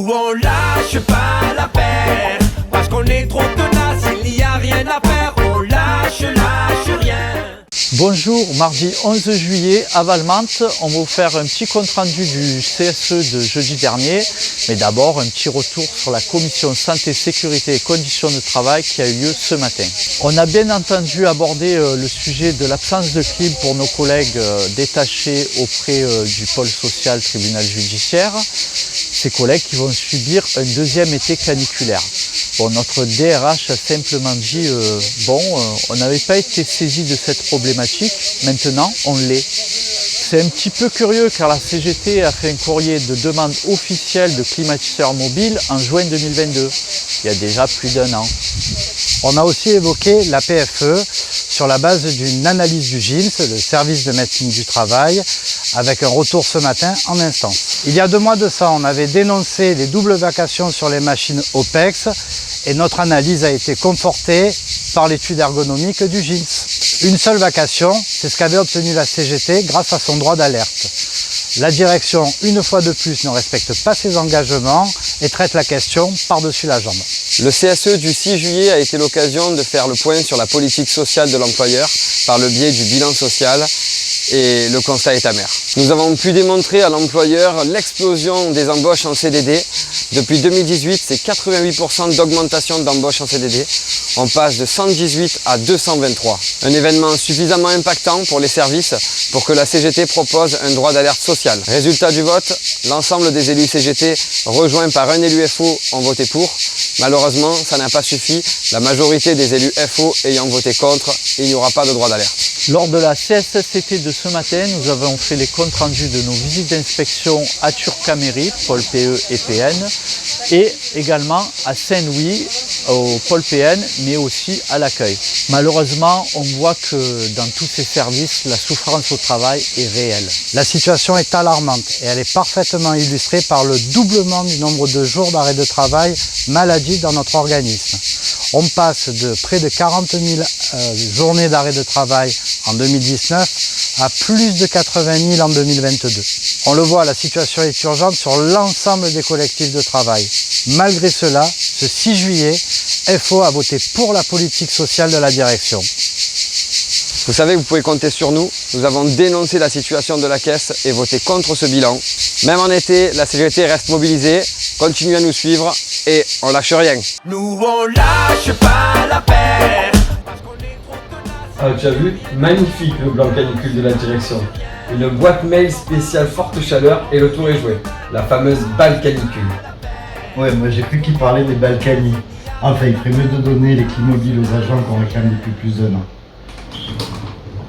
Nous on lâche pas la paire, parce qu'on est trop tenace, il n'y a rien à faire, on lâche rien. Bonjour, mardi 11 juillet à Valmante, on va vous faire un petit compte rendu du CSE de jeudi dernier, mais d'abord un petit retour sur la commission santé, sécurité et conditions de travail qui a eu lieu ce matin. On a bien entendu aborder le sujet de l'absence de clim pour nos collègues détachés auprès du pôle social tribunal judiciaire, ces collègues qui vont subir un deuxième été caniculaire. Bon, notre DRH a simplement dit on n'avait pas été saisi de cette problématique, maintenant on l'est. C'est un petit peu curieux car la CGT a fait un courrier de demande officielle de climatiseurs mobiles en juin 2022, il y a déjà plus d'un an. On a aussi évoqué la PFE sur la base d'une analyse du GILS, le service de médecine du travail, avec un retour ce matin en instance. Il y a 2 mois de ça, on avait dénoncé les doubles vacations sur les machines OPEX et notre analyse a été confortée par l'étude ergonomique du GILS. Une seule vacation, c'est ce qu'avait obtenu la CGT grâce à son droit d'alerte. La direction, une fois de plus, ne respecte pas ses engagements et traite la question par-dessus la jambe. Le CSE du 6 juillet a été l'occasion de faire le point sur la politique sociale de l'employeur par le biais du bilan social et le constat est amer. Nous avons pu démontrer à l'employeur l'explosion des embauches en CDD. Depuis 2018, c'est 88% d'augmentation d'embauches en CDD. On passe de 118 à 223. Un événement suffisamment impactant pour les services pour que la CGT propose un droit d'alerte sociale. Résultat du vote, l'ensemble des élus CGT rejoints par un élu FO ont voté pour. Malheureusement, ça n'a pas suffi. La majorité des élus FO ayant voté contre, il n'y aura pas de droit d'alerte. Lors de la CSSCT de ce matin, nous avons fait les comptes rendus de nos visites d'inspection à Turcaméry, pôle PE et PN, et également à Saint-Louis, au pôle PN, mais aussi à l'accueil. Malheureusement, on voit que dans tous ces services, la souffrance au travail est réelle. La situation est alarmante et elle est parfaitement illustrée par le doublement du nombre de jours d'arrêt de travail maladie dans notre organisme. On passe de près de 40 000 journées d'arrêt de travail en 2019 à plus de 80 000 en 2022. On le voit, la situation est urgente sur l'ensemble des collectifs de travail. Malgré cela, ce 6 juillet, FO a voté pour la politique sociale de la direction. Vous savez que vous pouvez compter sur nous. Nous avons dénoncé la situation de la caisse et voté contre ce bilan. Même en été, la CGT reste mobilisée, continue à nous suivre et on lâche rien. Nous on lâche pas la paire, parce qu'on est trop tenace. Ah, tu as vu? Magnifique le blanc canicule de la direction. Une boîte mail spéciale forte chaleur et le tour est joué. La fameuse balle canicule. Ouais, moi j'ai cru qu'il parlait des balles cani. Enfin, il ferait mieux de donner les clés mobiles aux agents qu'on réclame depuis plus d'1 an.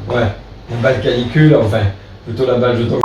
Ouais, une balle canicule, enfin, plutôt la balle jeton.